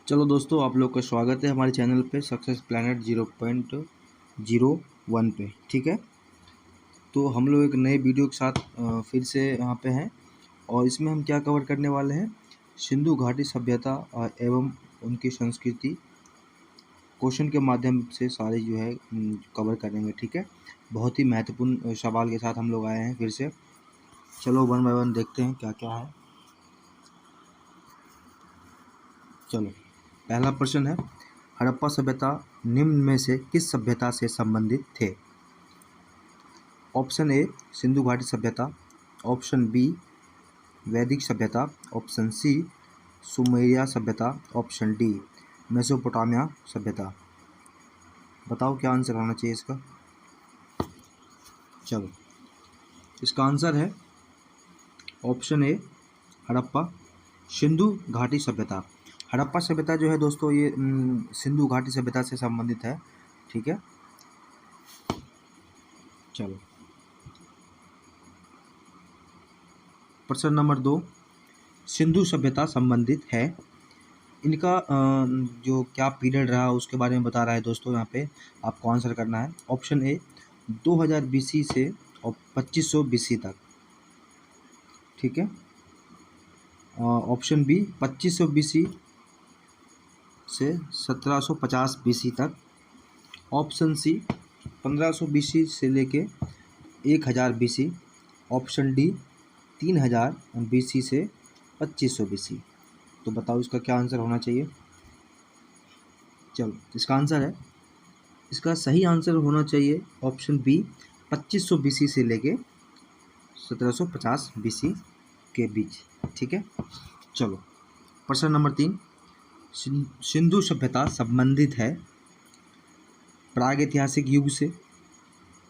चलो दोस्तों, आप लोग का स्वागत है हमारे चैनल पे सक्सेस प्लैनेट 0.01 पे। ठीक है, तो हम लोग एक नए वीडियो के साथ फिर से यहाँ पे हैं और इसमें हम क्या कवर करने वाले हैं, सिंधु घाटी सभ्यता एवं उनकी संस्कृति क्वेश्चन के माध्यम से सारे जो है कवर करेंगे। ठीक है, बहुत ही महत्वपूर्ण सवाल के साथ हम लोग आए हैं फिर से। चलो वन बाय वन देखते हैं क्या क्या है। चलो, पहला प्रश्न है, हड़प्पा सभ्यता निम्न में से किस सभ्यता से संबंधित थे? ऑप्शन ए सिंधु घाटी सभ्यता, ऑप्शन बी वैदिक सभ्यता, ऑप्शन सी सुमेरिया सभ्यता, ऑप्शन डी मेसोपोटामिया सभ्यता। बताओ क्या आंसर होना चाहिए इसका। चलो, इसका आंसर है ऑप्शन ए हड़प्पा सिंधु घाटी सभ्यता। हड़प्पा सभ्यता जो है दोस्तों, ये सिंधु घाटी सभ्यता से संबंधित है। ठीक है, चलो प्रश्न नंबर 2, सिंधु सभ्यता संबंधित है। इनका जो क्या पीरियड रहा उसके बारे में बता रहा है दोस्तों। यहाँ पे आपको आंसर करना है। ऑप्शन ए 2000 BC से और 2500 BC तक। ठीक है, ऑप्शन बी 2500 BC से 1750 BC तक, ऑप्शन सी 1500 BC से लेके 1000 BC, ऑप्शन डी 3000 BC से 2500 BC। तो बताओ इसका क्या आंसर होना चाहिए। चलो, इसका आंसर है, इसका सही आंसर होना चाहिए ऑप्शन बी 2500 BC से लेके 1750 BC के बीच। ठीक है, चलो प्रश्न नंबर 3, सिंधु सभ्यता संबंधित है प्राग ऐतिहासिक युग से,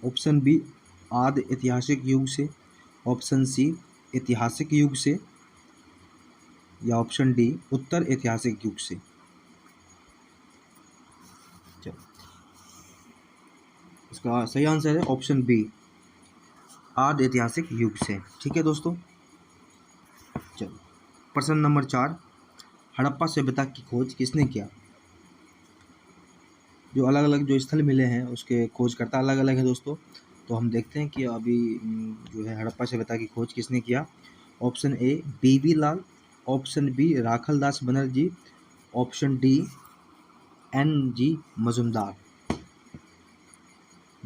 ऑप्शन बी आदि ऐतिहासिक युग से, ऑप्शन सी ऐतिहासिक युग से, या ऑप्शन डी उत्तर ऐतिहासिक युग से। चलो, इसका सही आंसर है ऑप्शन बी आदि ऐतिहासिक युग से। ठीक है दोस्तों, चलो प्रश्न नंबर 4, हड़प्पा सभ्यता की खोज किसने किया? जो अलग अलग जो स्थल मिले हैं उसके खोजकर्ता अलग अलग है दोस्तों। तो हम देखते हैं कि अभी जो है हड़प्पा सभ्यता की खोज किसने किया। Option A B B Lal, option B Rakhaldas Banerjee, option D NG Majumdar.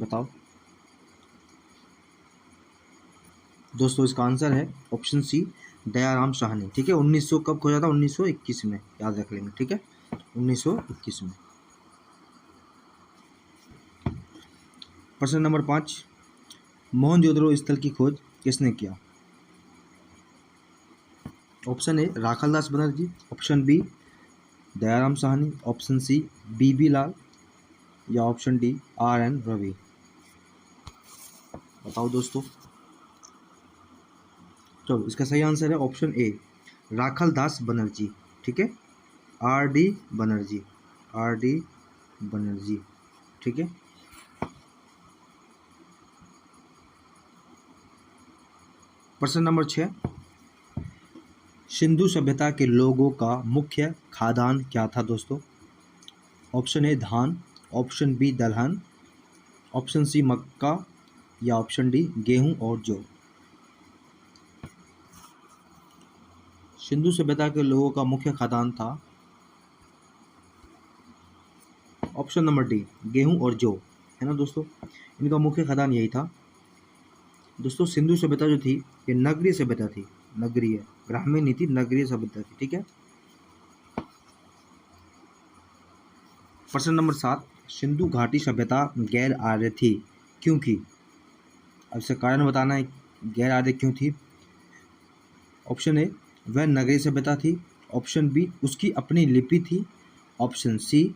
बताओ दोस्तों, इसका आंसर है ऑप्शन सी दयाराम साहनी। ठीक है, 1900 कब खोजा था? 1921 में, याद रख लेंगे। ठीक है, 1921 में। प्रश्न नंबर 5, मोहनजोदड़ो स्थल की खोज किसने किया? Option A Rakhaldas Banerjee, option B Dayaram Sahni, option C B B Lal, या ऑप्शन डी RN रवि। बताओ दोस्तों। चलो, इसका सही आंसर है ऑप्शन ए राखलदास बनर्जी। ठीक है, RD बनर्जी, RD बनर्जी। ठीक है, प्रश्न नंबर 6, सिंधु सभ्यता के लोगों का मुख्य खाद्यान्न क्या था दोस्तों? ऑप्शन ए धान, ऑप्शन बी दलहन, ऑप्शन सी मक्का, या ऑप्शन डी गेहूं और जौ। सिंधु सभ्यता के लोगों का मुख्य खाद्यान्न था ऑप्शन नंबर डी गेहूं और जौ, है ना दोस्तों। इनका मुख्य खाद्यान्न यही था दोस्तों। सिंधु सभ्यता जो थी ये नगरीय सभ्यता थी, नगरीय, ग्रामीण नहीं थी, नगरीय सभ्यता थी। ठीक है, प्रश्न नंबर 7, सिंधु घाटी सभ्यता गैर आर्य थी क्योंकि? अब इसका कारण बताना है गैर आर्य क्यों थी। ऑप्शन ए वह नगरीय सभ्यता थी, ऑप्शन बी उसकी अपनी लिपि थी, ऑप्शन सी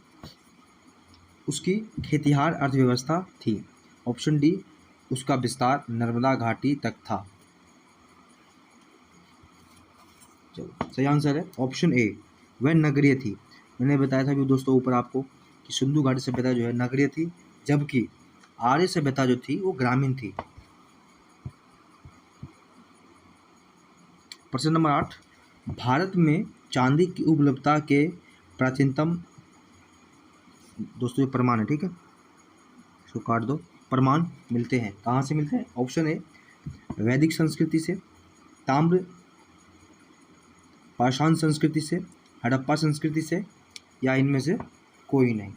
उसकी खेतिहार अर्थव्यवस्था थी, ऑप्शन डी उसका विस्तार नर्मदा घाटी तक था। चलो, सही आंसर है ऑप्शन ए वह नगरीय थी। मैंने बताया था भी दोस्तों ऊपर आपको कि सिंधु घाटी सभ्यता जो है नगरीय थी, जबकि आर्य सभ्यता जो थी वो ग्रामीण थी। प्रश्न नंबर 8, भारत में चांदी की उपलब्धता के प्राचीनतम दोस्तों ये प्रमाण है, ठीक है, इसको काट दो। प्रमाण मिलते हैं कहाँ से मिलते हैं? ऑप्शन ए वैदिक संस्कृति से, ताम्र पाषाण संस्कृति से, हड़प्पा संस्कृति से, या इनमें से कोई नहीं।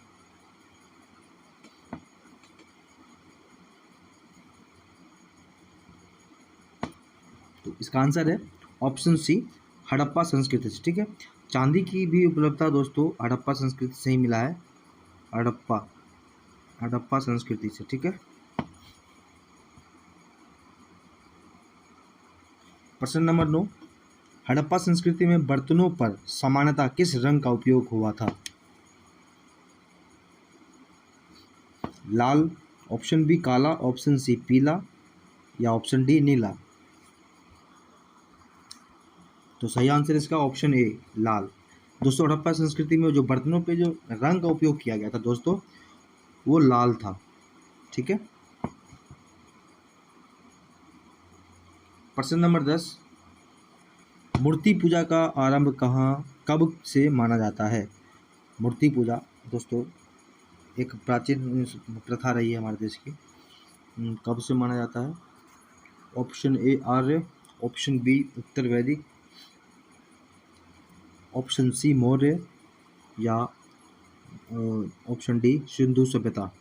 तो इसका आंसर है ऑप्शन सी हड़प्पा संस्कृति से, ठीक है। चांदी की भी उपलब्धता दोस्तों हड़प्पा संस्कृति से ही मिला है, हड़प्पा संस्कृति से, ठीक है। प्रश्न नंबर 9, हड़प्पा संस्कृति में बर्तनों पर सामान्यतः किस रंग का उपयोग हुआ था? लाल, ऑप्शन बी काला, ऑप्शन सी पीला, या ऑप्शन डी नीला। तो सही आंसर इसका ऑप्शन ए लाल। दोस्तों हड़प्पा संस्कृति में जो बर्तनों पे जो रंग का उपयोग किया गया था दोस्तों वो लाल था, ठीक है। प्रश्न नंबर 10, मूर्ति पूजा का आरंभ कब से माना जाता है? मूर्ति पूजा दोस्तों एक प्राचीन प्रथा रही है हमारे देश की। कब से माना जाता है? Option A Arya, option B उत्तर वैदिक, ऑप्शन सी मौर्य, या ऑप्शन डी सिंधु सभ्यता।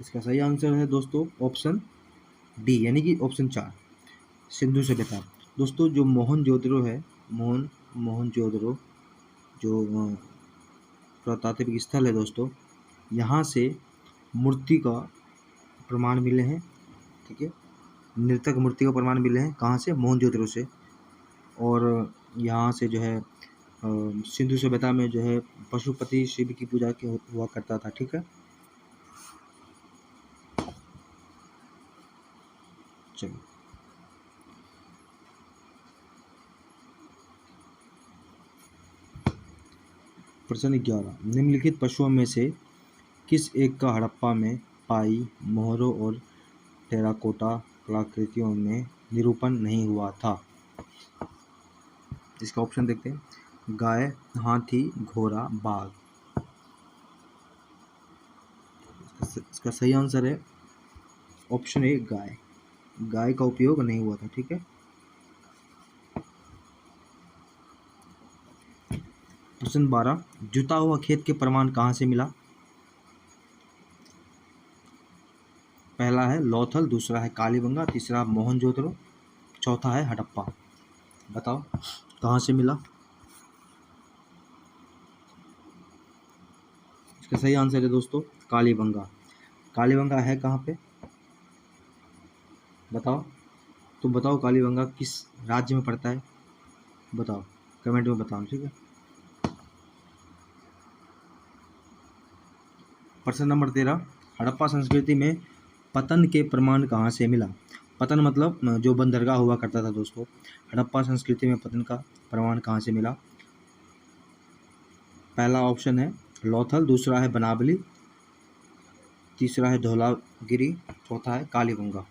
इसका सही आंसर है दोस्तों ऑप्शन डी, यानी कि ऑप्शन 4 सिंधु सभ्यता। दोस्तों जो मोहनजोदड़ो है, मोहनजोदड़ो जो पुरातात्विक स्थल है दोस्तों, यहाँ से मूर्ति का प्रमाण मिले हैं, ठीक है। नृतक मूर्ति का प्रमाण मिले हैं कहाँ से? मोहनजोदड़ो से। और यहाँ से जो है सिंधु सभ्यता में जो है पशुपति शिव की पूजा हुआ करता था, ठीक है। चलो प्रश्न 11, निम्नलिखित पशुओं में से किस एक का हड़प्पा में पाई मोहरों और टेराकोटा कलाकृतियों में निरूपण नहीं हुआ था? इसका ऑप्शन देखते हैं, गाय, हाथी, घोड़ा, बाघ। इसका सही आंसर है ऑप्शन ए गाय। गाय का उपयोग नहीं हुआ था, ठीक है। प्रश्न 12, जुता हुआ खेत के प्रमाण कहाँ से मिला? पहला है लोथल, दूसरा है कालीबंगा, तीसरा मोहनजोदड़ो, चौथा है हड़प्पा। बताओ कहाँ से मिला? इसका सही आंसर है दोस्तों कालीबंगा। कालीबंगा है कहाँ पे? बताओ, तुम बताओ कालीबंगा किस राज्य में पड़ता है? बताओ, कमेंट में बताओ, ठीक है। प्रश्न नंबर 13, हड़प्पा संस्कृति में पतन के प्रमाण कहाँ से मिला? पतन मतलब जो बंदरगाह हुआ करता था दोस्तों। हड़प्पा संस्कृति में पतन का प्रमाण कहाँ से मिला? पहला ऑप्शन है लोथल, दूसरा है बनावली, तीसरा है धौलागिरी, चौथा है कालीबंगा।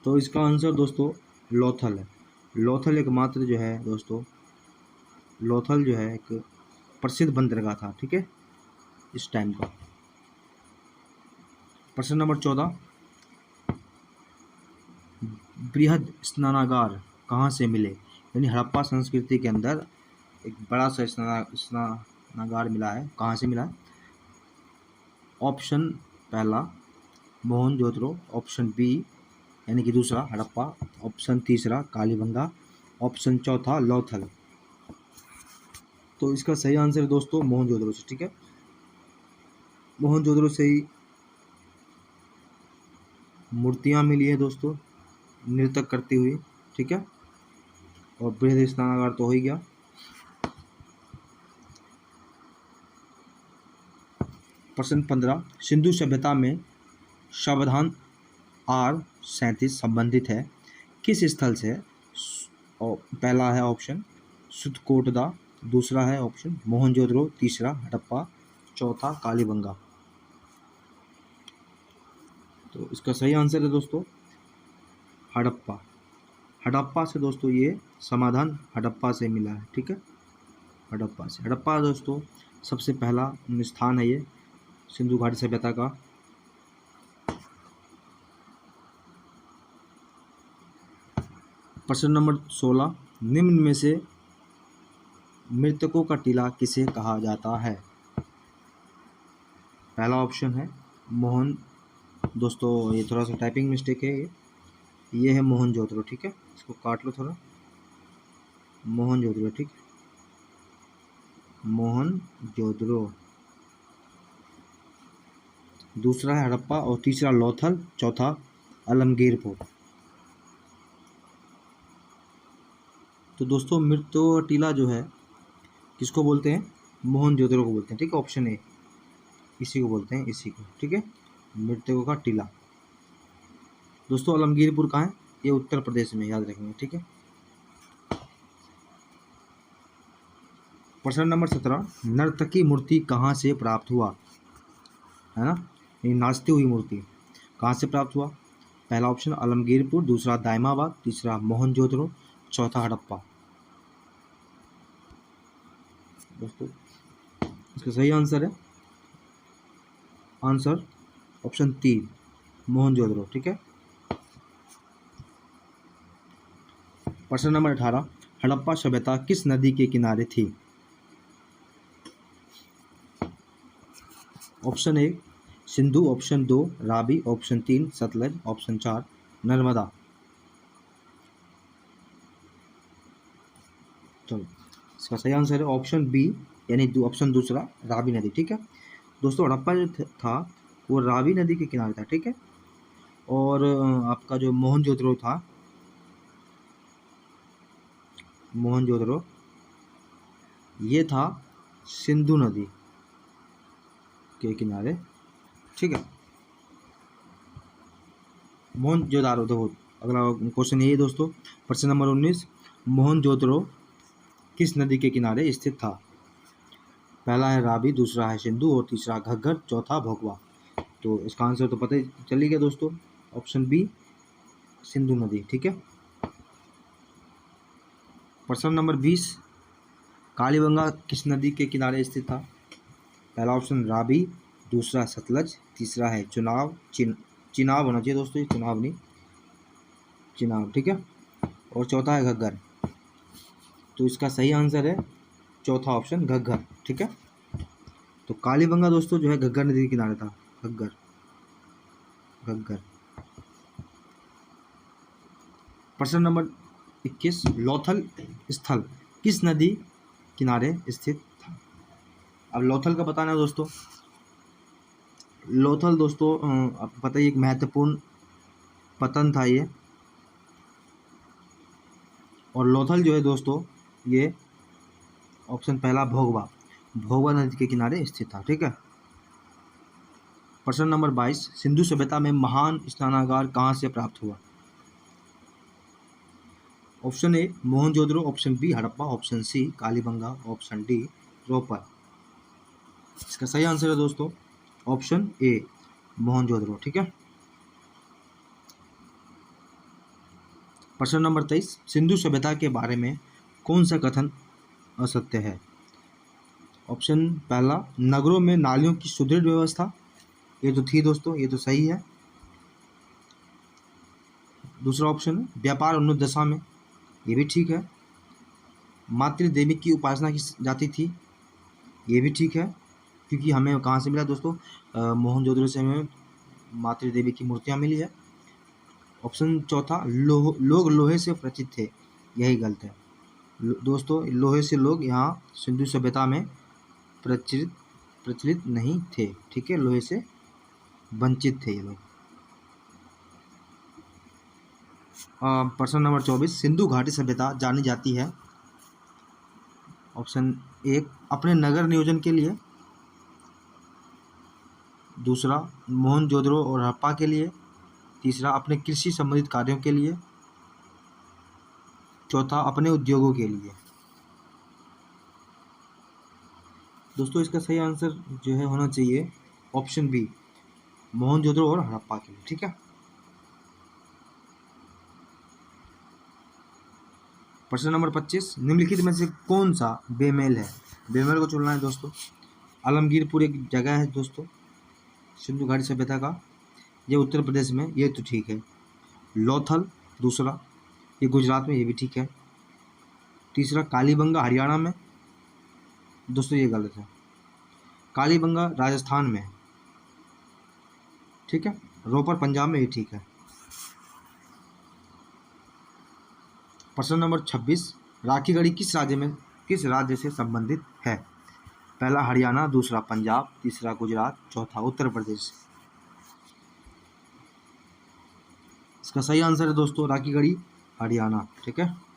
तो इसका आंसर दोस्तों लोथल है। लोथल एकमात्र जो है दोस्तों, लोथल जो है एक प्रसिद्ध बंदरगाह था, ठीक है, इस टाइम का। प्रश्न नंबर 14, बृहद स्नानागार कहाँ से मिले? यानी हड़प्पा संस्कृति के अंदर एक बड़ा सा स्नानागार मिला है, कहाँ से मिला है? ऑप्शन पहला मोहनजोदड़ो, ऑप्शन बी यानी कि दूसरा हड़प्पा, ऑप्शन तीसरा कालीबंगा, ऑप्शन चौथा लोथल। तो इसका सही आंसर है दोस्तों मोहनजोदड़ो से, ठीक है। मोहनजोदड़ो से ही मूर्तियाँ मिली है दोस्तों नृत्य करती हुई, ठीक है। और बृहद स्नानागार तो हो ही गया। प्रश्न 15, सिंधु सभ्यता में सावधान R37 संबंधित है किस स्थल से? और पहला है ऑप्शन सुतकोटदा, दूसरा है ऑप्शन मोहनजोदड़ो, तीसरा हड़प्पा, चौथा कालीबंगा। तो इसका सही आंसर है दोस्तों हड़प्पा। हड़प्पा से दोस्तों ये समाधान हड़प्पा से मिला है, ठीक है, हड़प्पा से। हड़प्पा दोस्तों सबसे पहला स्थान है ये सिंधु घाटी सभ्यता का। प्रश्न नंबर 16, निम्न में से मृतकों का टीला किसे कहा जाता है? पहला ऑप्शन है मोहन, दोस्तों ये थोड़ा सा टाइपिंग मिस्टेक है, ये है मोहनजोदड़ो, ठीक है, इसको काट लो थोड़ा, मोहनजोदड़ो, ठीक, मोहनजोदड़ो। दूसरा है हड़प्पा और तीसरा लोथल, चौथा आलमगीरपुर। तो दोस्तों मृत्यु टीला जो है किसको बोलते हैं? मोहनजोदड़ो को बोलते हैं, ठीक है, ऑप्शन ए, इसी को बोलते हैं, इसी को, ठीक है, मृतकों का टीला। दोस्तों आलमगीरपुर कहाँ है? ये उत्तर प्रदेश में, याद रखेंगे, ठीक है। प्रश्न नंबर 17, नर्तकी मूर्ति कहाँ से प्राप्त हुआ? है ना, ये नाचती हुई मूर्ति कहाँ से प्राप्त हुआ? पहला ऑप्शन आलमगीरपुर, दूसरा दायमाबाद, तीसरा मोहनजोदड़ो, चौथा हड़प्पा। दोस्तों इसका सही आंसर है आंसर ऑप्शन 3 मोहनजोदड़ो, ठीक है। प्रश्न नंबर 18, हड़प्पा सभ्यता किस नदी के किनारे थी? Option A Sindhu, option 2 Ravi, option 3 Sutlej, option 4 Narmada. चलो इसका सही आंसर है ऑप्शन बी, यानी ऑप्शन दूसरा रावी नदी, ठीक है। दोस्तों हड़प्पा जो था वो रावी नदी के किनारे था, ठीक है, और आपका जो मोहनजोदड़ो था, मोहनजोदड़ो ये था सिंधु नदी के किनारे, ठीक है। मोहनजोदड़ो, देखो अगला क्वेश्चन यही है दोस्तों। प्रश्न नंबर 19, मोहनजोदड़ो किस नदी के किनारे स्थित था? पहला है रावी, दूसरा है सिंधु और तीसरा घग्गर, चौथा भोगवा। तो इसका आंसर तो पता ही चल ही गया दोस्तों, ऑप्शन बी सिंधु नदी, ठीक है। प्रश्न नंबर 20, कालीबंगा किस नदी के किनारे स्थित था? पहला ऑप्शन रावी, दूसरा सतलज, तीसरा है चिनाब होना चाहिए दोस्तों, चुनाव नहीं, चिनाब, ठीक है, और चौथा है घग्गर। तो इसका सही आंसर है चौथा ऑप्शन घग्गर, ठीक है। तो कालीबंगा दोस्तों जो है घग्गर नदी के किनारे था, घग्गर, घग्गर। प्रश्न नंबर 21, लोथल स्थल किस नदी किनारे स्थित था? अब लोथल का बताना है दोस्तों। लोथल दोस्तों आपको पता ही एक महत्वपूर्ण पतन था ये, और लोथल जो है दोस्तों ये ऑप्शन पहला भोगवा, भोगवा नदी के किनारे स्थित था, ठीक है। प्रश्न नंबर 22, सिंधु सभ्यता में महान स्नानागार कहाँ से प्राप्त हुआ? Option A Mohenjodaro, option B Harappa, option C Kalibangan, option D Ropar. इसका सही आंसर है दोस्तों ऑप्शन ए मोहनजोदड़ो, ठीक है। प्रश्न नंबर 23, सिंधु सभ्यता के बारे में कौन सा कथन असत्य है? ऑप्शन पहला नगरों में नालियों की सुदृढ़ व्यवस्था, ये तो थी दोस्तों, ये तो सही है। दूसरा ऑप्शन व्यापार उन्नत दशा में, ये भी ठीक है। मातृ देवी की उपासना की जाती थी, ये भी ठीक है, क्योंकि हमें कहाँ से मिला दोस्तों? मोहनजोदड़ो से हमें मातृ देवी की मूर्तियाँ मिली है। ऑप्शन चौथा लोग लोहे से परिचित थे, यही गलत है दोस्तों, लोहे से लोग यहाँ सिंधु सभ्यता में प्रचलित नहीं थे, ठीक है, लोहे से वंचित थे ये लोग। प्रश्न नंबर 24, सिंधु घाटी सभ्यता जानी जाती है? ऑप्शन एक अपने नगर नियोजन के लिए, दूसरा मोहनजोदड़ो और हड़प्पा के लिए, तीसरा अपने कृषि संबंधित कार्यों के लिए, चौथा अपने उद्योगों के लिए। दोस्तों इसका सही आंसर जो है होना चाहिए ऑप्शन बी मोहनजोदड़ो और हड़प्पा के लिए, ठीक है। प्रश्न नंबर 25, निम्नलिखित में से कौन सा बेमेल है? बेमेल को चुनना है दोस्तों। आलमगीरपुर एक जगह है दोस्तों सिंधु घाटी सभ्यता का, ये उत्तर प्रदेश में, ये तो ठीक है। लोथल दूसरा, ये गुजरात में, ये भी ठीक है। तीसरा कालीबंगा हरियाणा में, दोस्तों ये गलत है। कालीबंगा राजस्थान में है, ठीक है। रोपर पंजाब में, ये ठीक है। प्रश्न नंबर 26, राखी गढ़ी किस राज्य से संबंधित है? पहला हरियाणा, दूसरा पंजाब, तीसरा गुजरात, चौथा उत्तर प्रदेश। इसका सही आंसर है दोस्तों राखी गढ़ी हरियाणा, ठीक है।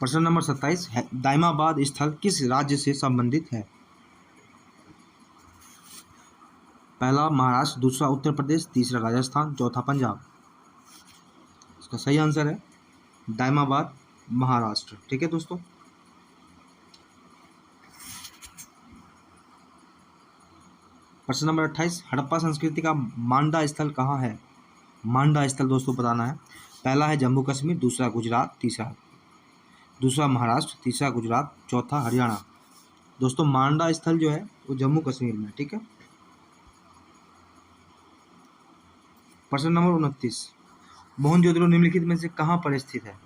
प्रश्न नंबर 27, दाइमाबाद स्थल किस राज्य से संबंधित है? पहला महाराष्ट्र, दूसरा उत्तर प्रदेश, तीसरा राजस्थान, चौथा पंजाब। इसका सही आंसर है दाइमाबाद महाराष्ट्र, ठीक है दोस्तों। प्रश्न नंबर 28, हड़प्पा संस्कृति का मांडा स्थल कहाँ है? मांडा स्थल दोस्तों बताना है। पहला है जम्मू कश्मीर, दूसरा गुजरात, दूसरा महाराष्ट्र, तीसरा गुजरात, चौथा हरियाणा। दोस्तों मांडा स्थल जो है वो जम्मू कश्मीर में, ठीक है। प्रश्न नंबर 29, मोहनजोदड़ो निम्नलिखित में से कहाँ पर स्थित है?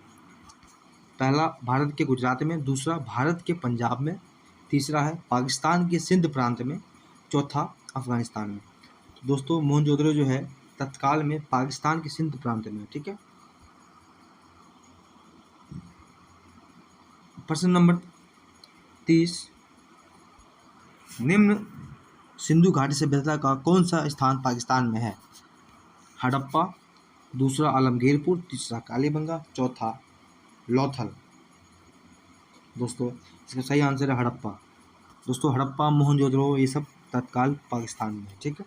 पहला भारत के गुजरात में, दूसरा भारत के पंजाब में, तीसरा है पाकिस्तान के सिंध प्रांत में, चौथा अफगानिस्तान में। दोस्तों मोहनजोदड़ो जो है तत्काल में पाकिस्तान के सिंध प्रांत में, ठीक है। प्रश्न नंबर 30, निम्न सिंधु घाटी सभ्यता का कौन सा स्थान पाकिस्तान में है? हड़प्पा, दूसरा आलमगीरपुर, तीसरा कालीबंगा, चौथा लोथल। दोस्तों इसका सही आंसर है हड़प्पा। दोस्तों हड़प्पा, मोहनजोदड़ो ये सब तत्काल पाकिस्तान में है, ठीक है।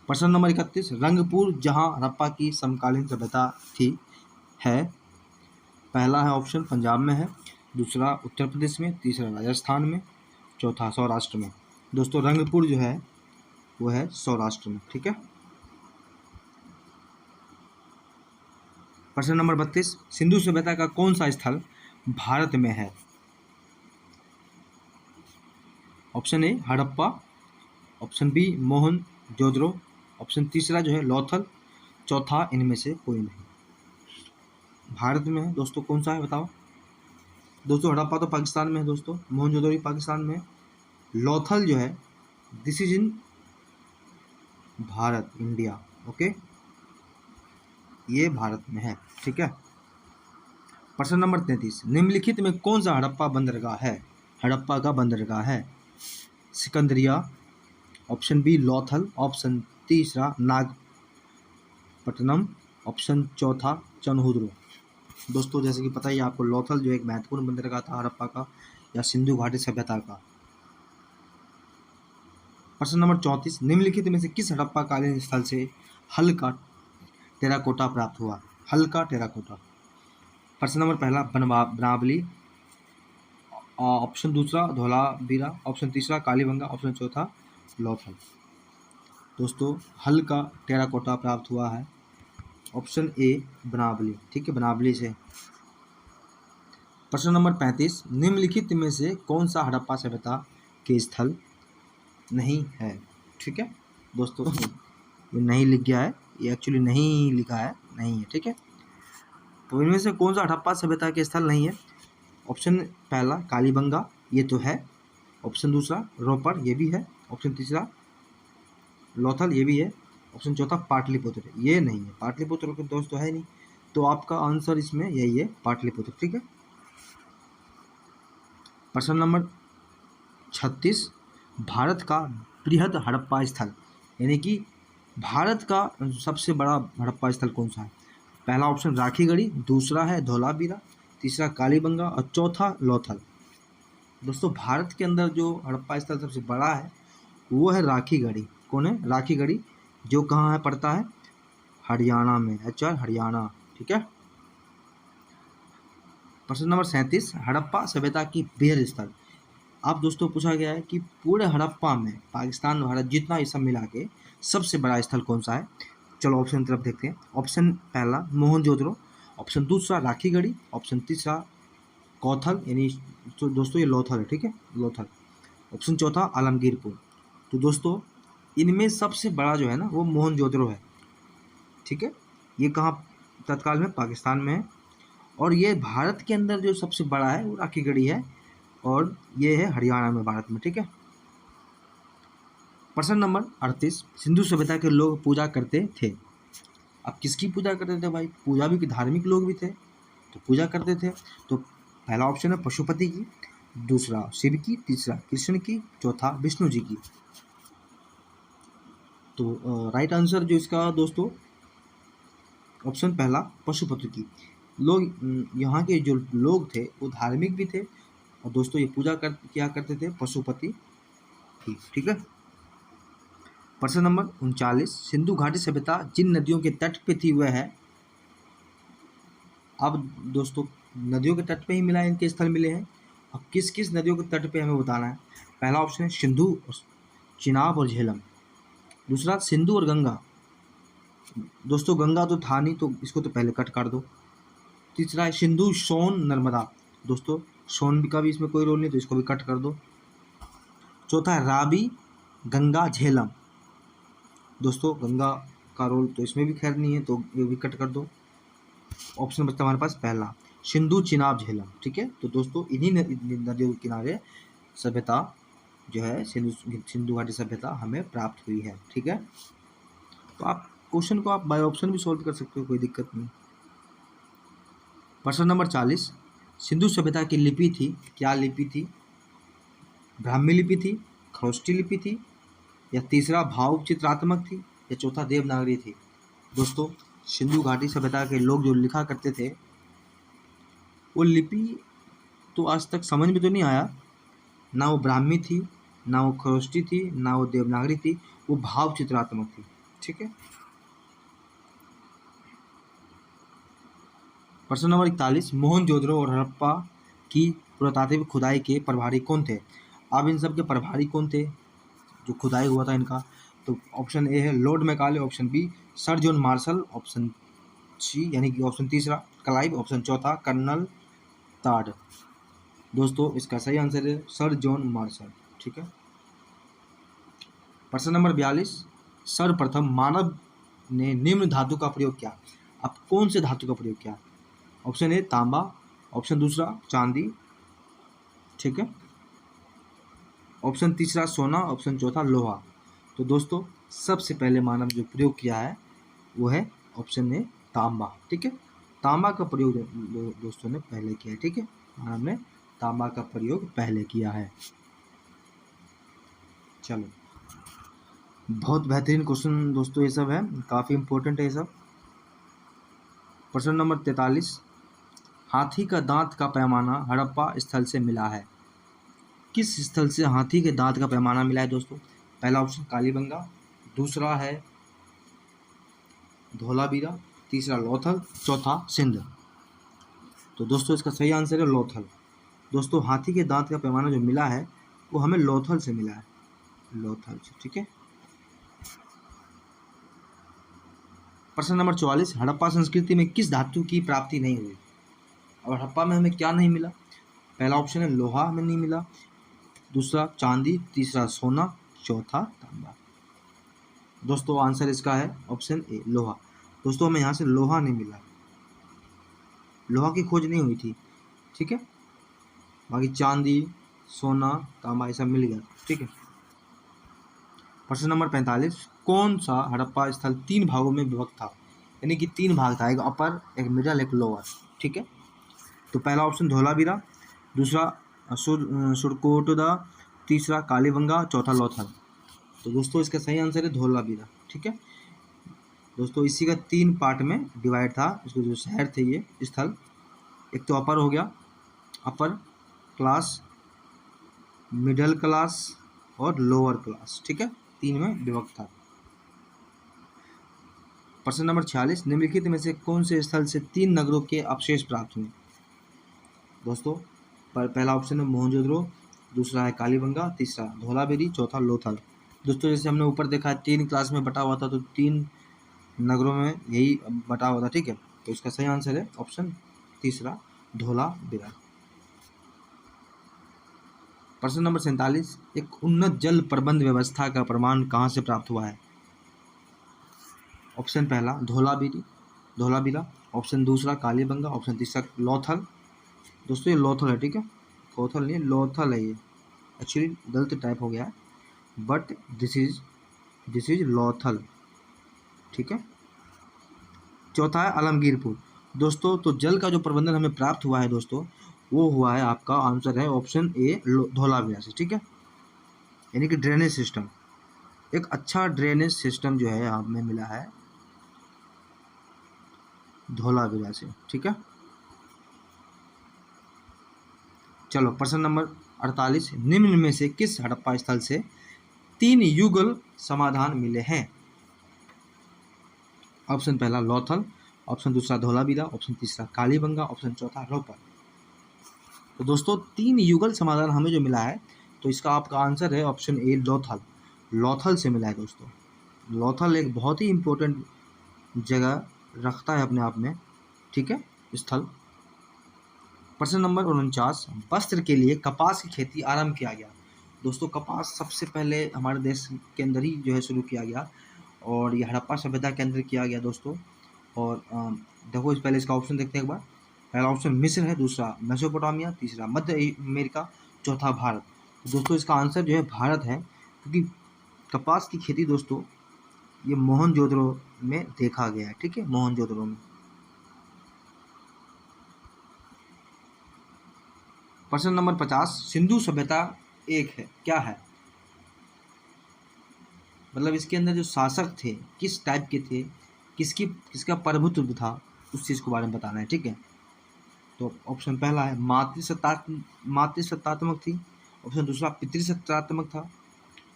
प्रश्न नंबर 31, रंगपुर जहां हड़प्पा की समकालीन सभ्यता थी है? पहला है ऑप्शन पंजाब में है, दूसरा उत्तर प्रदेश में, तीसरा राजस्थान में, चौथा सौराष्ट्र में। दोस्तों रंगपुर जो है वो है सौराष्ट्र में, ठीक है। प्रश्न नंबर 32, सिंधु सभ्यता का कौन सा स्थल भारत में है? Option A Harappa, option B Mohenjodaro, option तीसरा जो है लोथल, चौथा इनमें से कोई नहीं। भारत में है दोस्तों, कौन सा है बताओ? दोस्तों हड़प्पा तो पाकिस्तान में है दोस्तों, मोहनजोदड़ो भी पाकिस्तान में है, लोथल जो है this is in Bharat, India, okay, ये भारत में है, ठीक है। प्रश्न नंबर 33, निम्नलिखित में कौन सा हड़प्पा बंदरगाह है? हड़प्पा का बंदरगाह है सिकंदरिया, ऑप्शन बी लोथल, ऑप्शन तीसरा नागपट्टनम, ऑप्शन चौथा चनहुद्रो। दोस्तों जैसे कि पता ही आपको लोथल जो एक महत्वपूर्ण बंदरगाह था हड़प्पा का या सिंधु घाटी सभ्यता का। प्रश्न नंबर 34, निम्नलिखित में से किस हड़प्पा कालीन स्थल से हल्का टेराकोटा प्राप्त हुआ? हल्का टेराकोटा। प्रश्न नंबर पहला बनावली, ऑप्शन दूसरा धोलावीरा, ऑप्शन तीसरा कालीबंगा, ऑप्शन चौथा लोथल। दोस्तों हल्का टेराकोटा प्राप्त हुआ है ऑप्शन ए बनावली, ठीक है, बनावली से। प्रश्न नंबर 35, निम्नलिखित में से कौन सा हड़प्पा सभ्यता के स्थल नहीं है? ठीक है दोस्तों, ये नहीं लिख गया है, ये एक्चुअली नहीं लिखा है, नहीं है, ठीक है। तो इनमें से कौन सा हड़प्पा सभ्यता के स्थल नहीं है? ऑप्शन पहला कालीबंगा, ये तो है, ऑप्शन दूसरा रोपर, ये भी है, ऑप्शन तीसरा लोथल, ये भी है, ऑप्शन चौथा पाटलिपुत्र, ये नहीं है, पाटलिपुत्र के दोस्तों है नहीं, तो आपका आंसर इसमें यही है पाटलिपुत्र, ठीक है। प्रश्न नंबर 36, भारत का बृहद हड़प्पा स्थल, यानी कि भारत का सबसे बड़ा हड़प्पा स्थल कौन सा है? पहला ऑप्शन राखीगढ़ी, दूसरा है धोलावीरा, तीसरा कालीबंगा और चौथा लोथल। दोस्तों भारत के अंदर जो हड़प्पा स्थल सबसे बड़ा है वो है राखीगढ़ी। कौन है? राखीगढ़ी, जो कहाँ है, पड़ता है हरियाणा में, अच्छा हरियाणा, ठीक है। प्रश्न नंबर 37, हड़प्पा सभ्यता की बृहद स्थल। अब दोस्तों पूछा गया है कि पूरे हड़प्पा में पाकिस्तान भारत जितना ये सब मिला के सबसे बड़ा स्थल कौन सा है? चलो ऑप्शन की तरफ देखते हैं। ऑप्शन पहला मोहनजोदड़ो, ऑप्शन दूसरा राखीगढ़ी, ऑप्शन तीसरा कौथल यानी तो दोस्तों ये लोथल है, ठीक है, लोथल। ऑप्शन चौथा आलमगीरपुर। तो दोस्तों इनमें सबसे बड़ा जो है ना वो मोहनजोदड़ो है, ठीक है। ये कहाँ तत्काल में पाकिस्तान में है, और ये भारत के अंदर जो सबसे बड़ा है वो राखीगढ़ी है, और ये है हरियाणा में भारत में, ठीक है। प्रश्न नंबर 38, सिंधु सभ्यता के लोग पूजा करते थे। अब किसकी पूजा करते थे भाई? पूजा भी धार्मिक लोग भी थे तो पूजा करते थे। तो पहला ऑप्शन है पशुपति की, दूसरा शिव की, तीसरा कृष्ण की, चौथा विष्णु जी की। तो राइट आंसर जो इसका दोस्तों ऑप्शन पहला पशुपति की। लोग यहाँ के जो लोग थे वो धार्मिक भी थे, और दोस्तों ये पूजा किया करते थे पशुपति की, ठीक है। प्रश्न नंबर 39, सिंधु घाटी सभ्यता जिन नदियों के तट पे थी वह है। अब दोस्तों नदियों के तट पे ही मिला है, इनके स्थल मिले हैं। अब किस किस नदियों के तट पे हमें बताना है। पहला ऑप्शन है सिंधु, चिनाब और झेलम। दूसरा सिंधु और गंगा। दोस्तों गंगा तो था नहीं तो इसको तो पहले कट कर दो। तीसरा है सिंधु, सोन, नर्मदा। दोस्तों सोन का भी इसमें कोई रोल नहीं तो इसको भी कट कर दो। चौथा है रावी, गंगा, झेलम। दोस्तों गंगा का रोल तो इसमें भी खैर नहीं है तो ये भी कट कर दो। ऑप्शन बचता हमारे पास पहला सिंधु, चिनाब, झेलम, ठीक है। तो दोस्तों इन्हीं नदियों के किनारे सभ्यता जो है सिंधु घाटी सभ्यता हमें प्राप्त हुई है, ठीक है। तो आप क्वेश्चन को आप बाय ऑप्शन भी सॉल्व कर सकते हो, कोई दिक्कत नहीं। प्रश्न नंबर 40, सिंधु सभ्यता की लिपि थी, क्या लिपि थी? ब्राह्मी लिपि थी, खरोष्टी लिपि थी, या तीसरा भाव चित्रात्मक थी, या चौथा देवनागरी थी। दोस्तों सिंधु घाटी सभ्यता के लोग जो लिखा करते थे वो लिपि तो आज तक समझ में तो नहीं आया, ना वो ब्राह्मी थी, ना वो खरोष्टी थी, ना वो देवनागरी थी, वो भाव चित्रात्मक थी, ठीक है। प्रश्न नंबर 41, मोहनजोदड़ो और हड़प्पा की पुरातात्विक खुदाई के प्रभारी कौन थे? अब इन सब के प्रभारी कौन थे जो खुदाई हुआ था इनका? तो ऑप्शन ए है lord Macaulay, option B sir John Marshall, option C यानी कि ऑप्शन तीसरा क्लाइव, ऑप्शन चौथा कर्नल ताड। दोस्तों इसका सही आंसर है सर जॉन मार्शल, ठीक है। प्रश्न नंबर 42, सर्वप्रथम मानव ने निम्न धातु का प्रयोग किया। अब कौन से धातु का प्रयोग किया? ऑप्शन ए तांबा, ऑप्शन दूसरा चांदी, ठीक है, ऑप्शन तीसरा सोना, ऑप्शन चौथा लोहा। तो दोस्तों सबसे पहले मानव जो प्रयोग किया है वो है ऑप्शन ए तांबा, ठीक है। तांबा का प्रयोग दोस्तों ने पहले किया है, ठीक है, मानव ने तांबा का प्रयोग पहले किया है। चलो बहुत बेहतरीन क्वेश्चन दोस्तों ये सब है, काफ़ी इंपॉर्टेंट है ये सब। प्रश्न नंबर 43, हाथी का दांत का पैमाना हड़प्पा स्थल से मिला है। किस स्थल से हाथी के दांत का पैमाना मिला है दोस्तों? पहला ऑप्शन कालीबंगा, दूसरा है धोलावीरा, तीसरा लोथल, चौथा सिंध। तो दोस्तों इसका सही आंसर है लोथल। दोस्तों हाथी के दांत का पैमाना जो मिला है वो हमें लोथल से मिला है, लोथल से, ठीक है। प्रश्न नंबर 44, हड़प्पा संस्कृति में किस धातु की प्राप्ति नहीं हुई? और हड़प्पा में हमें क्या नहीं मिला? पहला ऑप्शन है लोहा हमें नहीं मिला, दूसरा चांदी, तीसरा सोना, चौथा तांबा। दोस्तों आंसर इसका है ऑप्शन ए लोहा। दोस्तों हमें यहाँ से लोहा नहीं मिला, लोहा की खोज नहीं हुई थी, ठीक है। बाकी चांदी, सोना, तांबा ये सब मिल गया, ठीक है। प्रश्न नंबर 45, कौन सा हड़प्पा स्थल 3 भागों में विभक्त था? यानी कि 3 भाग था, एक अपर, एक मिडल, एक लोअर, ठीक है। तो पहला ऑप्शन धोलावीरा, दूसरा सुरकोटदा, तीसरा कालीबंगा, चौथा लोथल। तो दोस्तों इसका सही आंसर है धोलावीरा, ठीक है। दोस्तों इसी का 3 पार्ट में डिवाइड था, इसको जो शहर थे ये स्थल, एक तो अपर हो गया, अपर क्लास, मिडल क्लास और लोअर क्लास, ठीक है, 3 में विभक्त था। प्रश्न नंबर 46, निम्नलिखित में से कौन से स्थल से 3 नगरों के अवशेष प्राप्त हुए? दोस्तों पहला ऑप्शन है मोहनजोदड़ो, दूसरा है कालीबंगा, तीसरा धोलावीरी, चौथा लोथल। दोस्तों जैसे हमने ऊपर देखा है 3 क्लास में बटा हुआ था, तो 3 नगरों में यही बटा हुआ था, ठीक है। तो इसका सही आंसर है ऑप्शन तीसरा, धोलावीरा। प्रश्न नंबर 47, एक उन्नत जल प्रबंध व्यवस्था का प्रमाण कहाँ से प्राप्त हुआ है? ऑप्शन पहला धोलावीरा, ऑप्शन दूसरा कालीबंगा, ऑप्शन तीसरा लोथल। दोस्तों ये लोथल है, ठीक है, कोथल नहीं, लोथल है ये। एक्चुअली गलत टाइप हो गया है, बट दिस इज लोथल, ठीक है। चौथा है आलमगीरपुर। दोस्तों तो जल का जो प्रबंधन हमें प्राप्त हुआ है दोस्तों, वो हुआ है, आपका आंसर है ऑप्शन ए धोलावीरा से, ठीक है। यानी कि ड्रेनेज सिस्टम, एक अच्छा ड्रेनेज सिस्टम जो है हमें मिला है धोलावीरा से, ठीक है। चलो प्रश्न नंबर 48, निम्न में से किस हड़प्पा स्थल से 3 युगल समाधान मिले हैं? ऑप्शन पहला लोथल, ऑप्शन दूसरा धोलावीरा, ऑप्शन तीसरा कालीबंगा, ऑप्शन चौथा रोपर। तो दोस्तों 3 युगल समाधान हमें जो मिला है, तो इसका आपका आंसर है ऑप्शन ए लोथल। लोथल से मिला है दोस्तों। लोथल एक बहुत ही इम्पोर्टेंट जगह रखता है अपने आप में, ठीक है, स्थल। प्रश्न नंबर 49, वस्त्र के लिए कपास की खेती आरंभ किया गया। दोस्तों कपास सबसे पहले हमारे देश के अंदर ही जो है शुरू किया गया, और ये हड़प्पा सभ्यता के अंदर किया गया दोस्तों। और देखो इस पहले इसका ऑप्शन देखते हैं एक बार। पहला ऑप्शन मिस्र है, दूसरा मेसोपोटामिया, तीसरा मध्य अमेरिका, चौथा भारत। तो दोस्तों इसका आंसर जो है भारत है, क्योंकि कपास की खेती दोस्तों ये मोहनजोदड़ो में देखा गया है, ठीक है, मोहनजोदड़ो में। प्रश्न नंबर 50, सिंधु सभ्यता एक है क्या है? मतलब इसके अंदर जो शासक थे किस टाइप के थे, किसका प्रभुत्व था, उस चीज़ के बारे में बताना है, ठीक है। तो ऑप्शन पहला है मातृसत्तात्मक थी, ऑप्शन दूसरा पितृसत्तात्मक था,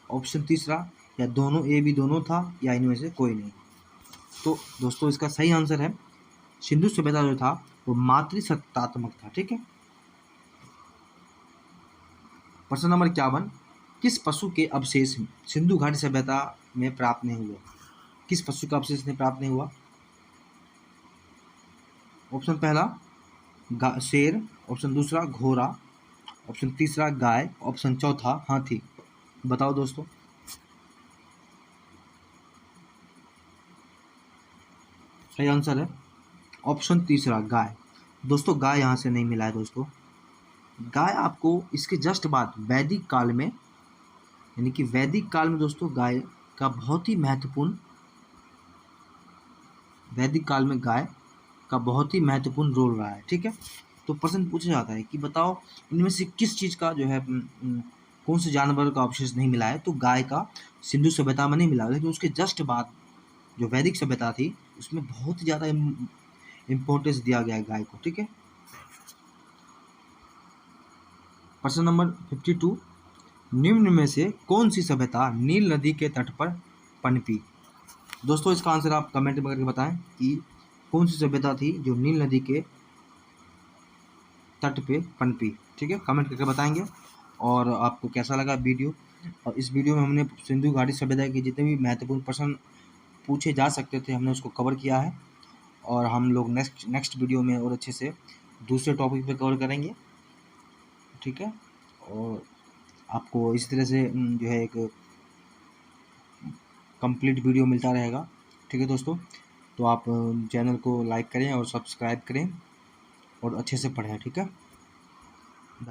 ऑप्शन तीसरा या दोनों, ए बी दोनों था, या इनमें से कोई नहीं। तो दोस्तों इसका सही आंसर है सिंधु सभ्यता जो था वो मातृसत्तात्मक था, ठीक है। प्रश्न नंबर 51, किस पशु के अवशेष सिंधु घाटी सभ्यता में प्राप्त नहीं हुए? किस पशु का अवशेष नहीं प्राप्त नहीं हुआ? ऑप्शन पहला शेर, ऑप्शन दूसरा घोड़ा, ऑप्शन तीसरा गाय, ऑप्शन चौथा हाथी। बताओ दोस्तों। सही आंसर है ऑप्शन तीसरा गाय। दोस्तों गाय यहाँ से नहीं मिला है दोस्तों। गाय आपको इसके जस्ट बाद वैदिक काल में, यानी कि वैदिक काल में दोस्तों गाय का बहुत ही महत्वपूर्ण, वैदिक काल में गाय का बहुत ही महत्वपूर्ण रोल रहा है, ठीक है। तो प्रश्न पूछा जाता है कि बताओ इनमें से किस चीज़ का जो है कौन से जानवर का अवशेष नहीं मिला है? तो गाय का सिंधु सभ्यता में नहीं मिला, लेकिन उसके जस्ट बाद जो वैदिक सभ्यता थी उसमें बहुत ही ज़्यादा इम्पोर्टेंस दिया गया है गाय को, ठीक है। प्रश्न नंबर 52, निम्न में से कौन सी सभ्यता नील नदी के तट पर पनपी? दोस्तों इसका आंसर आप कमेंट में करके बताएं कि कौन सी सभ्यता थी जो नील नदी के तट पे पनपी, ठीक है, कमेंट करके बताएंगे। और आपको कैसा लगा वीडियो, और इस वीडियो में हमने सिंधु घाटी सभ्यता के जितने भी महत्वपूर्ण प्रश्न पूछे जा सकते थे हमने उसको कवर किया है, और हम लोग नेक्स्ट वीडियो में और अच्छे से दूसरे टॉपिक पे कवर करेंगे, ठीक है। और आपको इस तरह से जो है एक कंप्लीट वीडियो मिलता रहेगा, ठीक है दोस्तों। तो आप चैनल को लाइक करें और सब्सक्राइब करें और अच्छे से पढ़ें, ठीक है।